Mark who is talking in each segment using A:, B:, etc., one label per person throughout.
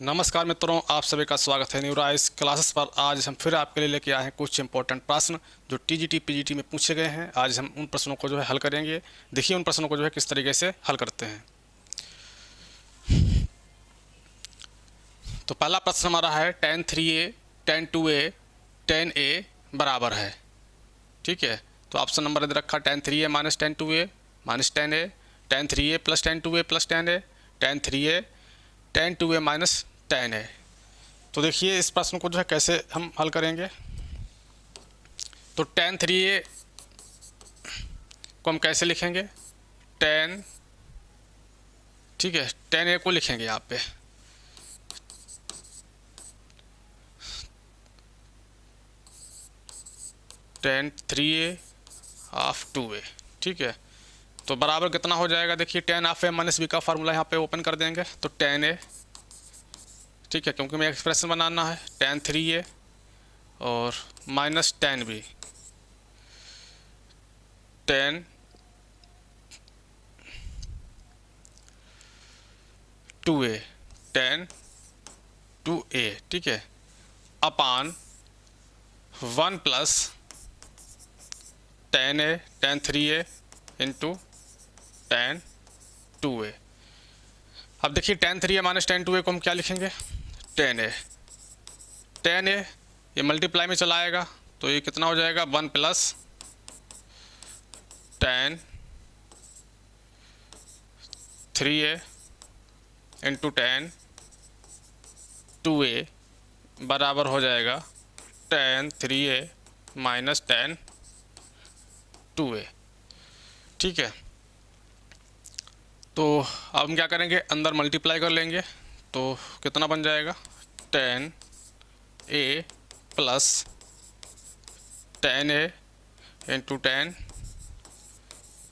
A: नमस्कार मित्रों, आप सभी का स्वागत है न्यूराइज क्लासेस पर। आज हम फिर आपके लिए लेके आए हैं कुछ इंपॉर्टेंट प्रश्न जो टीजीटी पीजीटी में पूछे गए हैं। आज हम उन प्रश्नों को हल करेंगे। देखिए उन प्रश्नों को किस तरीके से हल करते हैं। तो पहला प्रश्न हमारा है tan 3a tan 2a tan a बराबर है। ठीक है, तो ऑप्शन नंबर दे रखा tan 3a minus tan 2a minus tan a, tan 3a plus tan 2a plus tan a, tan 3a tan 2a minus tan a। तो देखिए इस प्रश्न को कैसे हम हल करेंगे। तो tan 3a को हम कैसे लिखेंगे, tan, ठीक है, tan a को लिखेंगे यहाँ पे tan 3a ऑफ 2a। ठीक है, तो बराबर कितना हो जाएगा। देखिए tan of a minus b का फार्मूला यहाँ पे ओपन कर देंगे तो tan a, ठीक है, क्योंकि हमें एक्सप्रेशन बनाना है, tan 3a और minus tan b, tan 2a, tan 2a, ठीक है, अपान 1 plus tan a tan 3a into tan 2a। अब देखिए tan 3a minus tan 2a को हम क्या लिखेंगे, tan a, tan a ये मल्टीप्लाई में चला आएगा तो ये कितना हो जाएगा 1 plus tan 3a into tan 2a बराबर हो जाएगा tan 3a minus tan 2a। ठीक है, तो अब हम क्या करेंगे, अंदर मल्टीप्लाई कर लेंगे तो कितना बन जाएगा tan a plus tan a into tan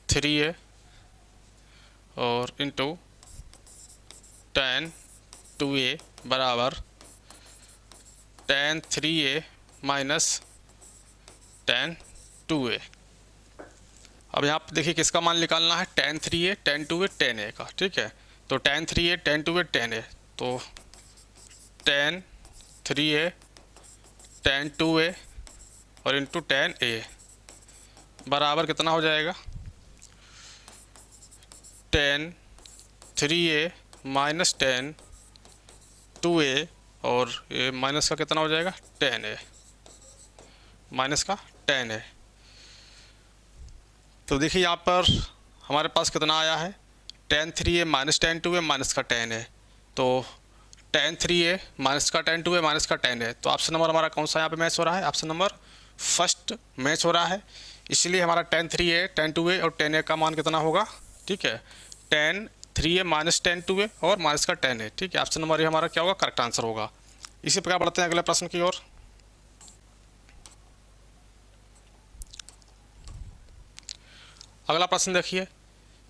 A: 3a और इंटू tan 2a बराबर tan 3a minus tan 2a। अब यहाँ पे देखिए किसका मान निकालना है, tan 3a tan 2a tan a का। ठीक है, तो tan 3a tan 2a tan a, तो tan 3a tan 2a और इंटू tan a बराबर कितना हो जाएगा tan 3a minus tan 2a और ये माइनस का कितना हो जाएगा tan a, माइनस का tan a। तो देखिए यहाँ पर हमारे पास कितना आया है, tan 3a minus tan 2a minus का tan a, तो tan 3a माइनस का tan 2a माइनस का tan a। तो ऑप्शन नंबर हमारा कौन सा यहाँ पे मैच हो रहा है, ऑप्शन नंबर फर्स्ट मैच हो रहा है। इसलिए हमारा tan 3a tan 2a और tan a का मान कितना होगा, ठीक है, tan 3a minus tan 2a और माइनस का tan a। ठीक है, ऑप्शन नंबर ये हमारा क्या होगा, करेक्ट आंसर होगा। इसी प्रकार बढ़ते हैं अगले प्रश्न की ओर। अगला प्रश्न देखिए,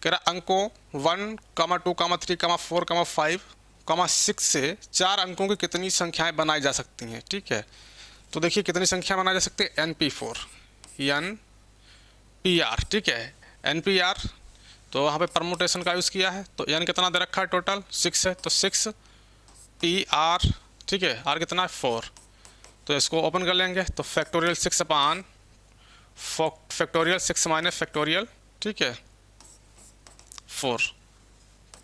A: कह रहा अंकों 1, 2, 3, 4, 5, 6 से 4 अंकों की कितनी संख्याएं बनाई जा सकती हैं। ठीक है, तो देखिए कितनी संख्या बनाई जा सकती है, NP4 NPR। ठीक है, NPR, तो वहाँ पे परमुटेशन का यूज़ किया है तो n कितना दे रखा है, टोटल 6 है, तो 6 PR, ठीक है, R कितना है 4, तो इसको ओपन कर लेंगे तो फैक्टोरियल 6 अपान फैक्टोरियल 6 माइनस फैक्टोरियल, ठीक है, 4,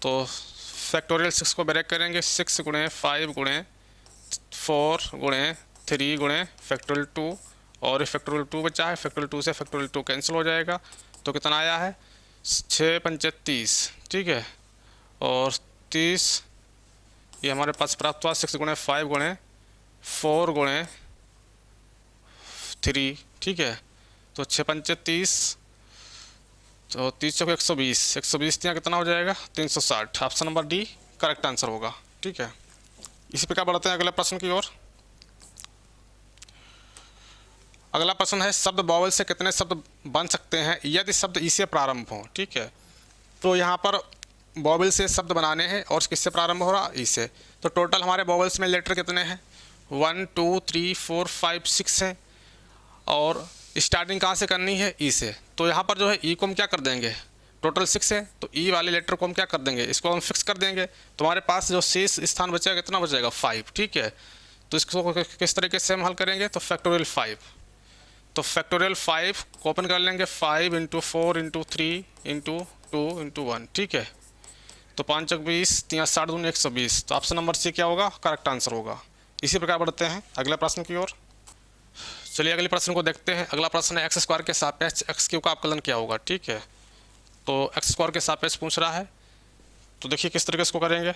A: तो फैक्टोरियल 6 को ब्रेक करेंगे, 6 गुणे 5 गुणे 4 गुणे 3 गुणे फैक्टोरियल 2 और फैक्टोरियल 2 बचा है, फैक्टोरियल 2 से फैक्टोरियल 2 कैंसिल हो जाएगा तो कितना आया है 6 पंचे 30। ठीक है, और 30 ये हमारे पास प्राप्त हुआ 6 गुणे 5 गुणे 4 गुणे 3। ठीक है, तो 6 पंचे 30, तो 30 चौके 120, 120 यहाँ कितना हो जाएगा 360। Option number D correct answer होगा। ठीक है, इसी प्रकार बढ़ते हैं अगले प्रश्न की ओर। अगला प्रश्न है, शब्द वॉवल से कितने शब्द बन सकते हैं यदि शब्द ई से प्रारंभ हो। ठीक है, तो यहाँ पर वॉवल से शब्द बनाने हैं और किससे प्रारंभ हो रहा, ई से। तो टोटल हमारे वॉवल्स में लेटर कितने हैं, 1 2 3 4 5 6 हैं और स्टार्टिंग कहाँ से करनी है, ई से। तो यहाँ पर ई को हम क्या कर देंगे, टोटल 6 है, तो ई वाले लेटर को हम क्या कर देंगे, इसको हम फिक्स कर देंगे। तो हमारे पास जो शेष स्थान बचेगा कितना बचेगा 5, ठीक है। तो इसको किस तरीके से हम हल करेंगे, तो फैक्टोरियल 5, तो फैक्टोरियल 5 को ओपन कर लेंगे, 5 इंटू 4 इंटू 3 इंटू 2 इंटू 1, ठीक है। तो 5 चौक 20, 3 7 दूनी 120, तो ऑप्शन नंबर सी क्या होगा, करेक्ट आंसर होगा। इसी प्रकार बढ़ते हैं अगले प्रश्न की ओर। चलिए अगले प्रश्न को देखते हैं। अगला प्रश्न है एक्स स्क्वायर के सापेक्ष एक्स क्यूब का अवकलन क्या होगा, ठीक है। तो एक्स स्क्वायर के सापेक्ष पूछ रहा है, तो देखिए किस तरीके से इसको करेंगे।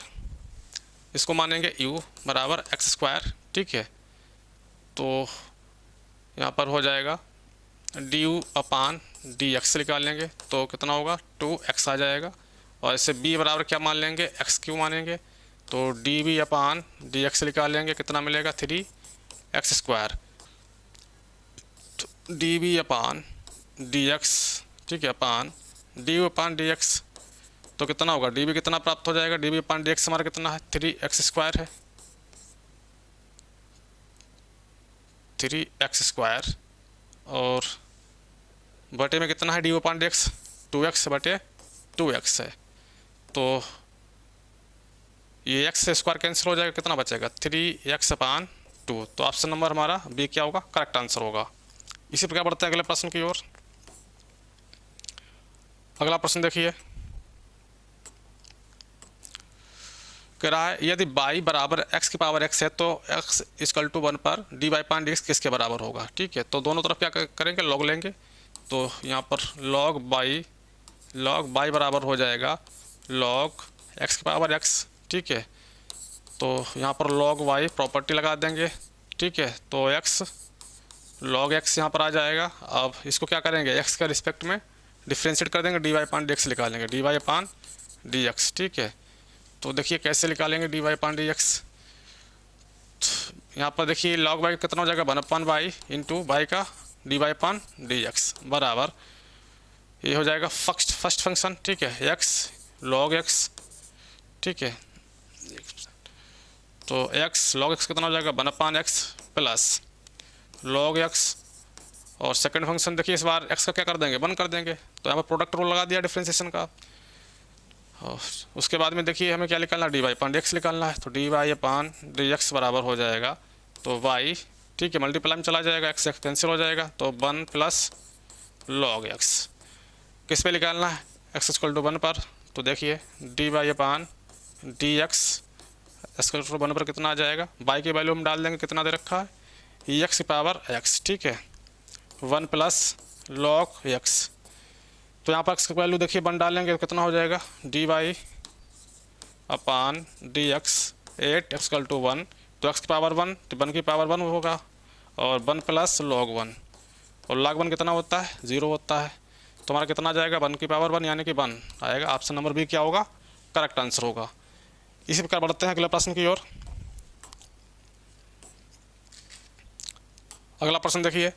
A: इसको मानेंगे u बराबर एक्स स्क्वायर, ठीक है। तो यहाँ पर हो जाएगा डी अपान डी एक्स निकाल लेंगे, तो कितना होगा 2x आ जाएगा। और इसे b बराबर क्या मान लेंगे, एक्स क्यू मानेंगे, तो डी बी अपान डी एक्स निकाल लेंगे, कितना मिलेगा 3x स्क्वायर। तो डी बी अपान डी एक्स, ठीक है, अपान डी अपान डी एक्स, तो कितना होगा डी बी कितना प्राप्त हो जाएगा, डी बी अपान डी एक्स हमारा कितना है 3x स्क्वायर है, 3x स्क्वायर। और बटे में कितना है डी अपान डी एक्स, 2x बटे 2x है। तो ये x स्क्वायर कैंसिल हो जाएगा, कितना बचेगा 3x अपान 2। तो ऑप्शन नंबर हमारा बी क्या होगा, करेक्ट आंसर होगा। इसी प्रकार बढ़ते हैं अगले प्रश्न की ओर। अगला प्रश्न देखिए, कह रहा है यदि y बराबर x की पावर x है तो x इक्वल टू 1 पर डी वाई पान डी एक्स किसके बराबर होगा, ठीक है। तो दोनों तरफ क्या करेंगे, लॉग लेंगे। तो यहाँ पर log y बराबर हो जाएगा log x की पावर x, ठीक है। तो यहाँ पर log y प्रॉपर्टी लगा देंगे, ठीक है। तो x log x यहाँ पर आ जाएगा। अब इसको क्या करेंगे, x के रिस्पेक्ट में डिफ्रेंशिएट कर देंगे, डी वाई पान डी एक्स निकालेंगे, डी वाई पान डी एक्स, ठीक है। तो देखिए कैसे निकालेंगे डी वाई पान डी एक्स। यहाँ पर देखिए log y कितना हो जाएगा 1/y इंटू वाई का डी वाई पान डी एक्स बराबर, ये हो जाएगा फर्स्ट फंक्शन, ठीक है, x log x, ठीक है। तो x log x कितना हो जाएगा 1/x प्लस log x। और सेकंड फंक्शन देखिए इस बार x का क्या कर देंगे, 1 कर देंगे। तो यहाँ पर प्रोडक्ट रूल लगा दिया डिफ्रेंसिएशन का। और उसके बाद में देखिए हमें क्या निकालना है, डी वाई पान डी एक्स निकालना है। तो डी वाई पान डी एक्स बराबर हो जाएगा, तो y, ठीक है, मल्टीप्लाई में चला जाएगा, x कैंसिल हो जाएगा, तो 1 प्लस log x। किस पे निकालना है, x इक्वल टू 1 पर। तो देखिए डी वाई पान डी एक्स इक्वल टू 1 पर कितना आ जाएगा, y की वैल्यू हम डाल देंगे, कितना दे रखा है x की पावर x, ठीक है, 1 प्लस log x। तो यहाँ पर x की वैल्यू देखिए 1 डालेंगे तो कितना हो जाएगा, D Y upon D X 8x equal to 1। तो x की पावर 1, तो 1 की पावर 1 होगा, और 1 प्लस log 1, और log 1 कितना होता है 0 होता है। तो हमारा कितना आ जाएगा 1 की पावर 1 यानी कि 1 आएगा। ऑप्शन नंबर बी क्या होगा, करेक्ट आंसर होगा। इसी प्रकार बढ़ते हैं अगले प्रश्न की ओर। अगला प्रश्न देखिए,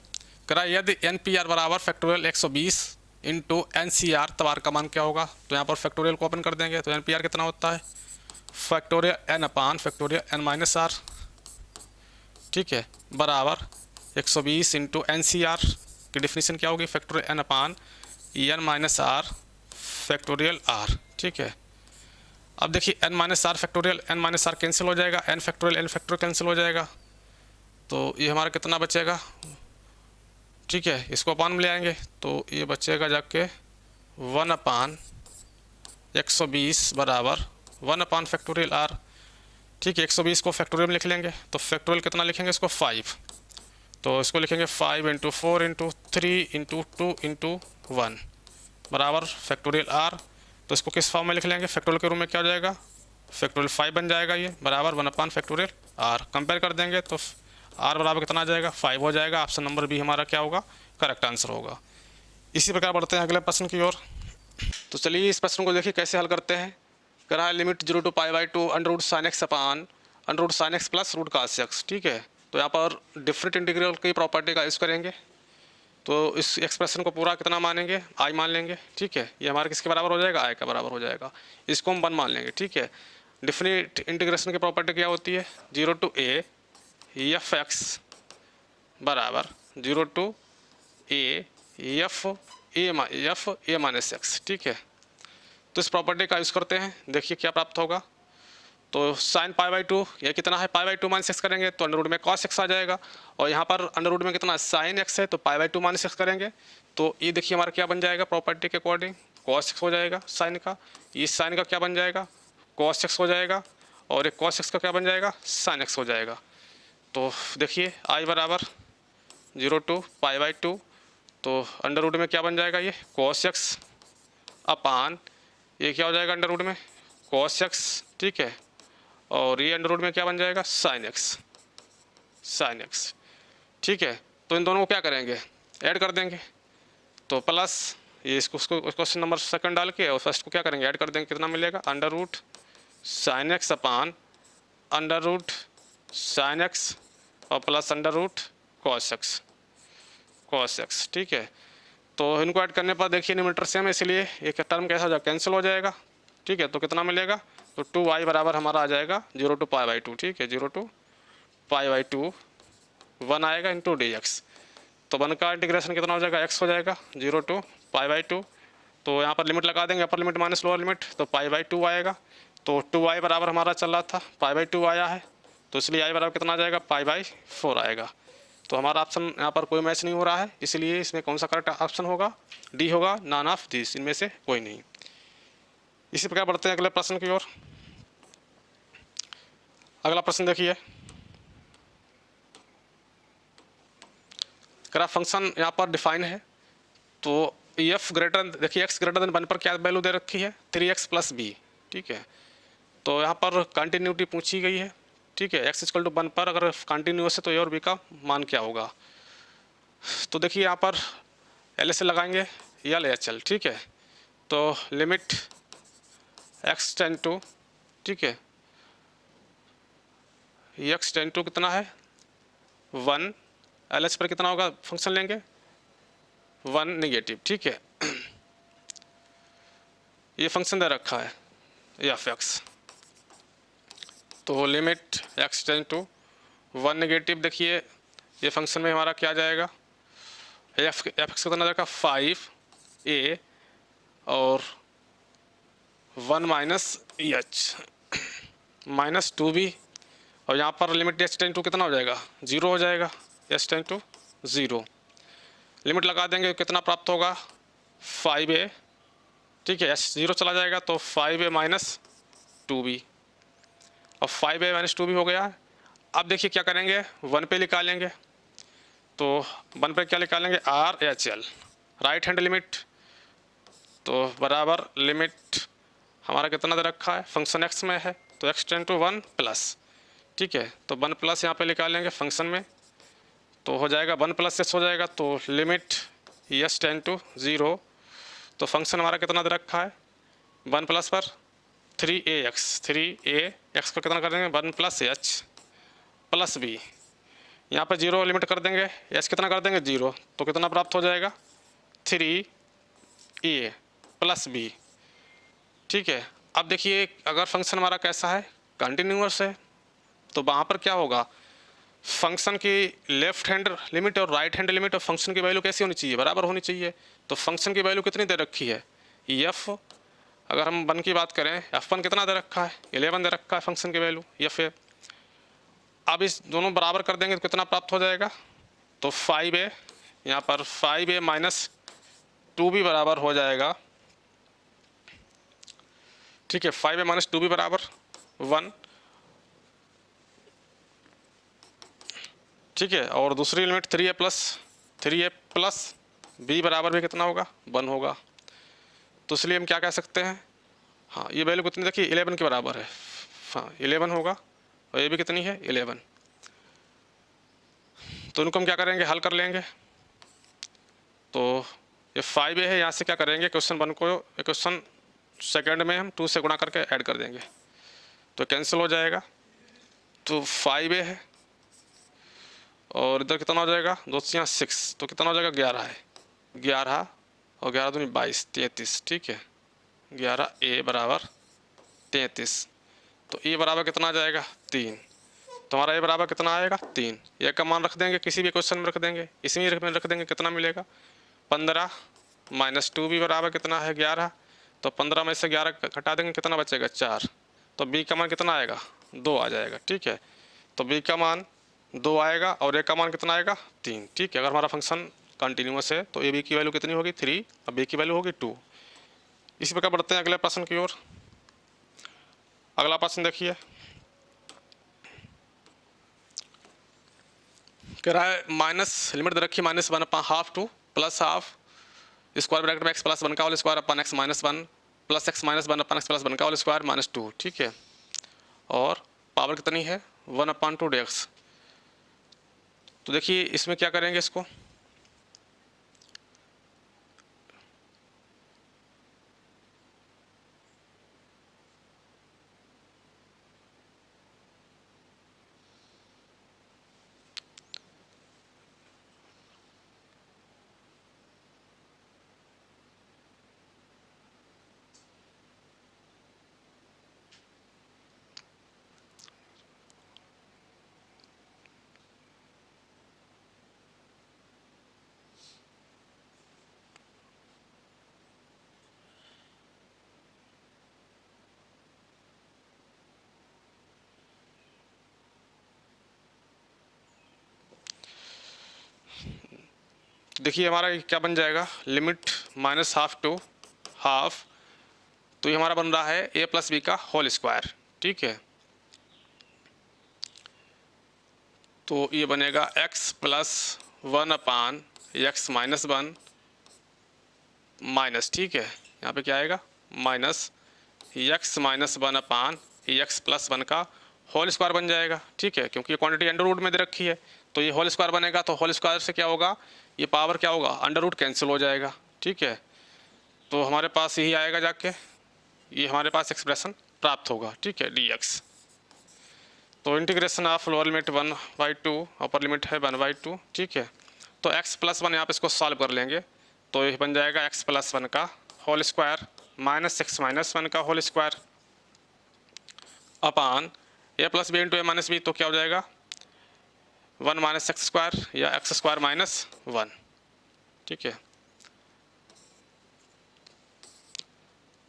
A: करा यदि NPR बराबर फैक्टोरियल 120 इंटू NCR तब R का मान क्या होगा। तो यहाँ पर फैक्टोरियल को ओपन कर देंगे, तो NPR कितना होता है factorial n upon factorial n minus R, ठीक है, बराबर 120 इंटू NCR की डिफिनीशन क्या होगी, factorial n upon n minus R factorial r, ठीक है। अब देखिए n minus R factorial n minus R cancel हो जाएगा, n factorial n factorial cancel हो जाएगा। तो ये हमारा कितना बचेगा, ठीक है, इसको अपान में ले आएंगे, तो ये बचेगा जाके 1 अपान 120 बराबर 1 अपान फैक्टोरियल r, ठीक है। 120 को फैक्टोरियल में लिख लेंगे, तो फैक्टोरियल कितना लिखेंगे इसको 5, तो इसको लिखेंगे 5 इंटू 4 इंटू 3 इंटू 2 इंटू 1 बराबर फैक्टोरियल r। तो इसको किस फॉर्म में लिख लेंगे, फैक्टोरियल के रूम में क्या हो जाएगा, फैक्टोरियल 5 बन जाएगा, ये बराबर 1 अपान फैक्टोरियल r। कंपेयर कर देंगे तो r बराबर कितना आ जाएगा 5 हो जाएगा। ऑप्शन नंबर बी हमारा क्या होगा, करेक्ट आंसर होगा। इसी प्रकार बढ़ते हैं अगले प्रश्न की ओर। तो चलिए इस प्रश्न को देखिए कैसे हल करते हैं। कह रहा है limit 0 to π/2 under root sine x upon under root sine x plus root cos x, ठीक है। तो यहाँ पर डिफरेंट इंटीग्रल की प्रॉपर्टी का यूज़ करेंगे। तो इस एक्सप्रेशन को पूरा कितना मानेंगे, i मान लेंगे, ठीक है। ये हमारे किसके बराबर हो जाएगा, i का बराबर हो जाएगा। इसको हम 1 मान लेंगे, ठीक है। डिफरेंट इंटीग्रेशन की प्रॉपर्टी क्या होती है, 0 टू a एफ एक्स बराबर 0 to A F A minus X, ठीक है। तो इस प्रॉपर्टी का यूज़ करते हैं, देखिए क्या प्राप्त होगा। तो साइन पाई बाई टू, ये कितना है, pi by two minus x करेंगे तो अंडर रूट में कॉस एक्स आ जाएगा, और यहाँ पर अंडर रूट में कितना साइन एक्स है तो pi by two minus x करेंगे, तो ये देखिए हमारा क्या बन जाएगा, प्रॉपर्टी के अकॉर्डिंग कॉस एक्स हो जाएगा साइन का, इस साइन का क्या बन जाएगा, कॉस एक्स हो जाएगा, और एक कॉस एक्स का क्या बन जाएगा, साइन एक्स हो जाएगा। तो देखिए आई बराबर 0 to पाई बाई टू, तो अंडर रूट में क्या बन जाएगा, ये कॉस एक्स अपान ये क्या हो जाएगा अंडर रूट में कॉस एक्स, ठीक है, और ये अंडर रूट में क्या बन जाएगा, साइन एक्स, साइन एक्स, ठीक है। तो इन दोनों को क्या करेंगे, ऐड कर देंगे, तो प्लस ये इसको क्वेश्चन नंबर सेकंड डाल के और फर्स्ट को क्या करेंगे, ऐड कर देंगे, कितना मिलेगा, under root sine x upon under root sine x और plus under root cos x, cos x, ठीक है। तो इनको ऐड करने पर देखिए न्यूमरेटर सेम है, इसलिए एक टर्म कैसा हो जाएगा, कैंसिल हो जाएगा, ठीक है। तो कितना मिलेगा, तो 2y बराबर हमारा आ जाएगा 0 to पाई बाई टू, ठीक है, 0 to पाई बाई टू 1 आएगा इंटू डी एक्स। तो 1 का इंटीग्रेशन कितना हो जाएगा, x हो जाएगा 0 to पाई बाई टू, तो यहाँ पर लिमिट लगा देंगे, upper limit minus lower limit, तो पाई बाई टू आएगा। तो 2y बराबर हमारा चल रहा था, पाई बाई टू आया है, तो इसलिए i बराबर कितना आ जाएगा, पाई बाई फोर आएगा। तो हमारा ऑप्शन यहाँ पर कोई मैच नहीं हो रहा है, इसलिए इसमें कौन सा करेक्ट ऑप्शन होगा, डी होगा, नॉन ऑफ दिस, इनमें से कोई नहीं। इसी प्रकार बढ़ते हैं अगले प्रश्न की ओर। अगला प्रश्न देखिए, ग्राफ फंक्शन यहाँ पर डिफाइन है, तो एफ ग्रेटर, देखिए एक्स ग्रेटर देन 1 पर क्या वैल्यू दे रखी है, 3x प्लस बी, ठीक है। तो यहाँ पर कंटिन्यूटी पूछी गई है, ठीक है, x इक्वल टू 1 पर अगर कंटिन्यूस है तो ए और बी का मान क्या होगा। तो देखिए यहाँ पर एल से लगाएंगे एल एच एल, ठीक है। तो लिमिट x टेन टू, ठीक है, x टेन टू कितना है 1, एल एच पर कितना होगा, फंक्शन लेंगे 1 नेगेटिव, ठीक है। ये फंक्शन दे रखा है एफ एक्स, तो limit x tends to 1 negative, देखिए ये फंक्शन में हमारा क्या जाएगा, एफ एक्स कितना जाएगा 5a और 1 माइनस एच माइनस 2b, और यहाँ पर लिमिट x टेन टू कितना हो जाएगा, 0 हो जाएगा, x टेन टू 0, लिमिट लगा देंगे कितना प्राप्त होगा 5a, ठीक है, s 0 चला जाएगा तो 5a माइनस 2b, और 5a माइनस 2b हो गया। अब देखिए क्या करेंगे, 1 पे निकालेंगे, तो 1 पे क्या निकालेंगे, R H L, right hand limit, तो बराबर लिमिट हमारा कितना दे रखा है, फंक्शन x में है तो x टेन टू 1 प्लस, ठीक है, तो 1 प्लस यहाँ पे निकालेंगे फंक्शन में, तो हो जाएगा 1 प्लस एस हो जाएगा, तो लिमिट एस टेन टू 0, तो फंक्शन हमारा कितना दे रखा है 1 प्लस पर 3ax को कितना कर देंगे 1 प्लस एच प्लस बी, यहाँ पर 0 लिमिट कर देंगे, एच कितना कर देंगे 0, तो कितना प्राप्त हो जाएगा 3a प्लस बी, ठीक है। अब देखिए अगर फंक्शन हमारा कैसा है, कंटिन्यूअस है, तो वहाँ पर क्या होगा, फंक्शन की लेफ्ट हैंड लिमिट और राइट हैंड लिमिट और फंक्शन की वैल्यू कैसी होनी चाहिए, बराबर होनी चाहिए। तो फंक्शन की वैल्यू कितनी दे रखी है, एफ, अगर हम 1 की बात करें f1 कितना दे रखा है 11 दे रखा है फंक्शन की वैल्यू एफ ए। अब इस दोनों बराबर कर देंगे तो कितना प्राप्त हो जाएगा, तो 5a, यहाँ पर 5a माइनस 2b बराबर हो जाएगा, ठीक है, 5a माइनस 2b बराबर 1, ठीक है, और दूसरी लिमिट 3a प्लस b बराबर भी कितना होगा 1 होगा। तो इसलिए हम क्या कह सकते हैं, हाँ ये वैल्यू कितनी देखिए 11 के बराबर है, हाँ 11 होगा, और ये भी कितनी है 11। तो इनको हम क्या करेंगे, हल कर लेंगे। तो ये 5a है, यहाँ से क्या करेंगे, क्वेश्चन 1 को क्वेश्चन सेकंड में हम 2 से गुणा करके ऐड कर देंगे, तो कैंसिल हो जाएगा, तो 5a है, और इधर कितना हो जाएगा 2 से यहाँ 6, तो कितना हो जाएगा 11 है, 11 और 11 दूनी 22, 33, ठीक है, 11a बराबर 33, तो e बराबर कितना आ जाएगा 3, तो हमारा ए बराबर कितना आएगा 3, ए का मान रख देंगे, किसी भी क्वेश्चन में रख देंगे, इसी में रख देंगे, कितना मिलेगा 15 माइनस 2b बराबर कितना है 11, तो 15 में से 11 घटा देंगे, कितना बचेगा 4। तो बी का मान कितना आएगा 2 आ जाएगा। ठीक है, तो बी का मान 2 आएगा और ए का मान कितना आएगा 3। ठीक है, अगर हमारा फंक्शन कंटिन्यूअस है तो ए बी की वैल्यू कितनी होगी 3 और बी की वैल्यू होगी 2। इसी प्रकार बढ़ते हैं अगले प्रश्न की ओर। अगला प्रश्न देखिए, कह रहा है माइनस लिमिट दे रखी -1/2 टू +½ स्क्वायर ब्रैकेट में x + 1 का whole square upon x - 1 plus x - 1 upon x + 1 का होल स्क्वायर -2। ठीक है, और पावर कितनी है 1/2 dx। तो देखिए इसमें क्या करेंगे, इसको देखिए हमारा क्या बन जाएगा, लिमिट -½ टू ½ तो ये हमारा बन रहा है a + b का होल स्क्वायर। ठीक है, तो ये बनेगा x + 1/x - 1 माइनस। ठीक है, यहाँ पे क्या आएगा -x - 1/x + 1 का होल स्क्वायर बन जाएगा। ठीक है, क्योंकि ये क्वांटिटी अंडर रूट में दे रखी है तो ये होल स्क्वायर बनेगा, तो होल स्क्वायर से क्या होगा, ये पावर क्या होगा अंडर रूट कैंसिल हो जाएगा। ठीक है, तो हमारे पास यही आएगा जाके, ये हमारे पास एक्सप्रेशन प्राप्त होगा। ठीक है, dx। तो integration of lower limit 1/2 upper limit है 1/2। ठीक है, तो x + 1 यहाँ पे इसको सॉल्व कर लेंगे तो ये बन जाएगा x + 1 का होल स्क्वायर -x - 1 का whole square upon a + b × a - b, तो क्या हो जाएगा 1 - x² या x² - 1। ठीक है,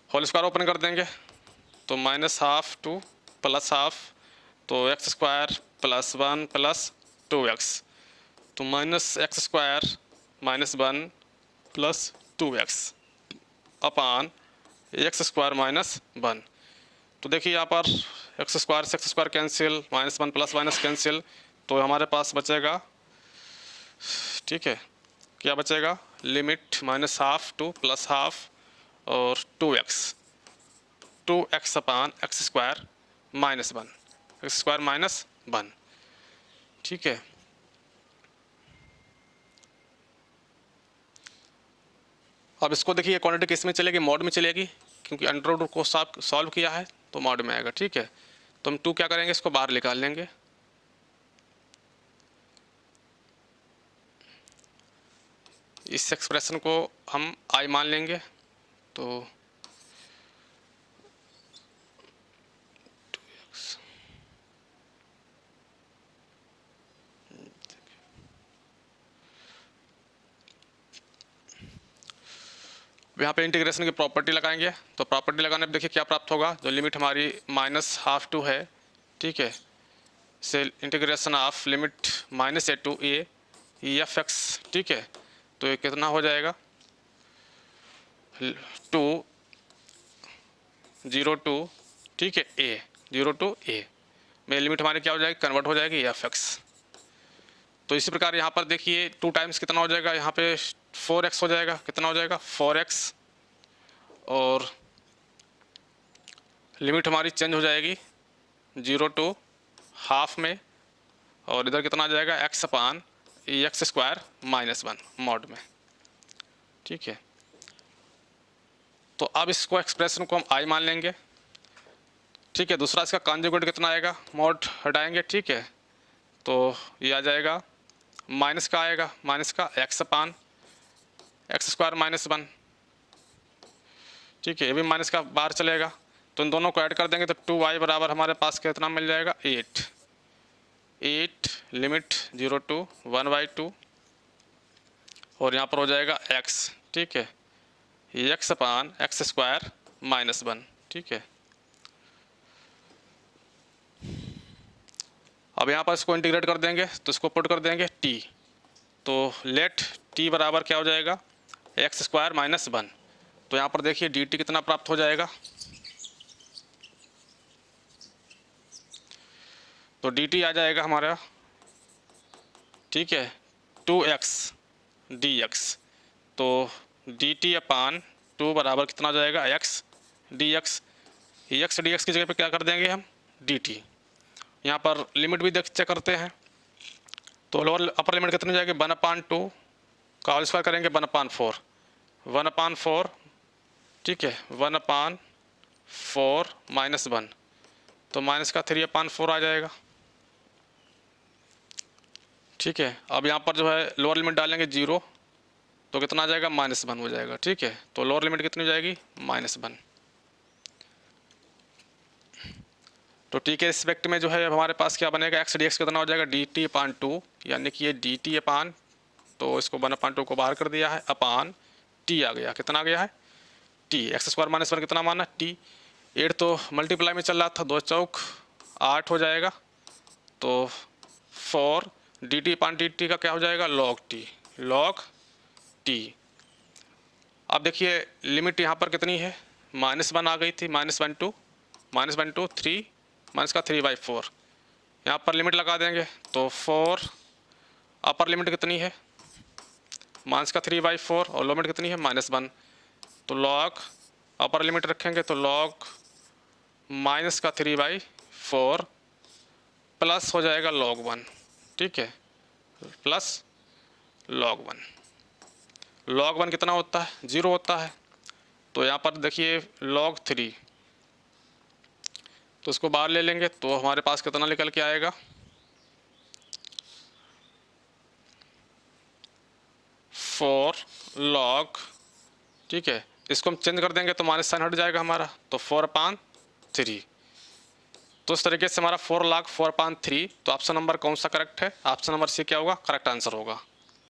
A: होल स्क्वायर ओपन कर देंगे तो -½ टू +½ तो x² + 1 + 2x, तो -x² - 1 + 2x अपान x² - 1। तो देखिए यहाँ पर x² से x² कैंसिल, -1 + - कैंसिल, तो हमारे पास बचेगा, ठीक है, क्या बचेगा, लिमिट -½ टू +½ और 2x अपान x² - 1 x² - 1। ठीक है, अब इसको देखिए क्वांटिटी किस में चलेगी, मॉड में चलेगी, क्योंकि अंडर रूट को सॉल्व किया है तो मॉड में आएगा। ठीक है, तो हम 2 क्या करेंगे, इसको बाहर निकाल लेंगे। इस एक्सप्रेशन को हम i मान लेंगे, तो 2x यहाँ पे इंटीग्रेशन की प्रॉपर्टी लगाएंगे, तो प्रॉपर्टी लगाने पर देखिए क्या प्राप्त होगा, जो लिमिट हमारी -½ टू है। ठीक है, से integration of limit -a to a f(x). ठीक है, तो ये कितना हो जाएगा 2 ठीक है a 0 टू a में लिमिट हमारी क्या हो जाएगी, कन्वर्ट हो जाएगी f(x). तो इसी प्रकार यहाँ पर देखिए 2 टाइम्स कितना हो जाएगा, यहाँ पे 4x हो जाएगा, कितना हो जाएगा 4x, और लिमिट हमारी चेंज हो जाएगी 0 टू ½ में, और इधर कितना आ जाएगा x अपान x² - 1 मॉड में। ठीक है, तो अब इसको एक्सप्रेशन को हम i मान लेंगे। ठीक है, दूसरा इसका कॉन्जुगेट कितना आएगा, मॉड हटाएंगे। ठीक है, तो ये आ जाएगा माइनस का आएगा, माइनस का x अपान x² - 1। ठीक है, ये भी माइनस का बाहर चलेगा, तो इन दोनों को ऐड कर देंगे तो 2y बराबर हमारे पास कितना मिल जाएगा 8 लिमिट 0 टू 1/2, और यहाँ पर हो जाएगा x। ठीक है, x अपान x² -1, ठीक है। अब यहाँ पर इसको इंटीग्रेट कर देंगे तो इसको पुट कर देंगे t, तो लेट t बराबर क्या हो जाएगा, x² - 1। तो यहाँ पर देखिए dt कितना प्राप्त हो जाएगा, तो dt आ जाएगा हमारा, ठीक है, 2x dx। तो dt/2 बराबर कितना हो जाएगा, x dx। x dx की जगह पे क्या कर देंगे हम, dt। यहाँ पर लिमिट भी चेक करते हैं, तो लोअर अपर लिमिट कितनी जाएगी, 1/2 का होल स्क्वायर करेंगे 1/4, 1/4, ठीक है, 1/4 -1, तो माइनस का 3/4 आ जाएगा, ठीक है। अब यहाँ पर जो है लोअर लिमिट डालेंगे 0, तो कितना आ जाएगा, -1 हो जाएगा, ठीक है। तो लोअर लिमिट कितनी हो जाएगी, -1। तो t के रिस्पेक्ट में जो है अब हमारे पास क्या बनेगा, x dx कितना हो जाएगा, dt/2, यानी कि ये dt/, तो इसको 1/2 को बाहर कर दिया है, अपान t आ गया, कितना आ गया है, t। x² - 1 कितना माना, t। 8 तो मल्टीप्लाई में चल रहा था, 2 चौक 8 हो जाएगा, तो 4 dt/dt का क्या हो जाएगा, log t, log t। अब देखिए लिमिट यहाँ पर कितनी है, -1 आ गई थी, -1 2 3 माइनस का 3/4, यहाँ पर लिमिट लगा देंगे, तो 4 अपर लिमिट कितनी है, माइनस का 3/4, और लिमिट कितनी है, -1, तो लॉग अपर लिमिट रखेंगे तो लॉग माइनस का 3/4 प्लस हो जाएगा log 1, ठीक है, प्लस log 1। log 1 कितना होता है, 0 होता है, तो यहाँ पर देखिए log 3, तो इसको बाहर ले लेंगे तो हमारे पास कितना निकल के आएगा, 4 log, ठीक है। इसको हम चेंज कर देंगे तो माइनस साइन हट जाएगा हमारा, तो 4/3। तो इस तरीके से हमारा 4 log 4/3। तो ऑप्शन नंबर कौन सा करेक्ट है, ऑप्शन नंबर सी क्या होगा, करेक्ट आंसर होगा।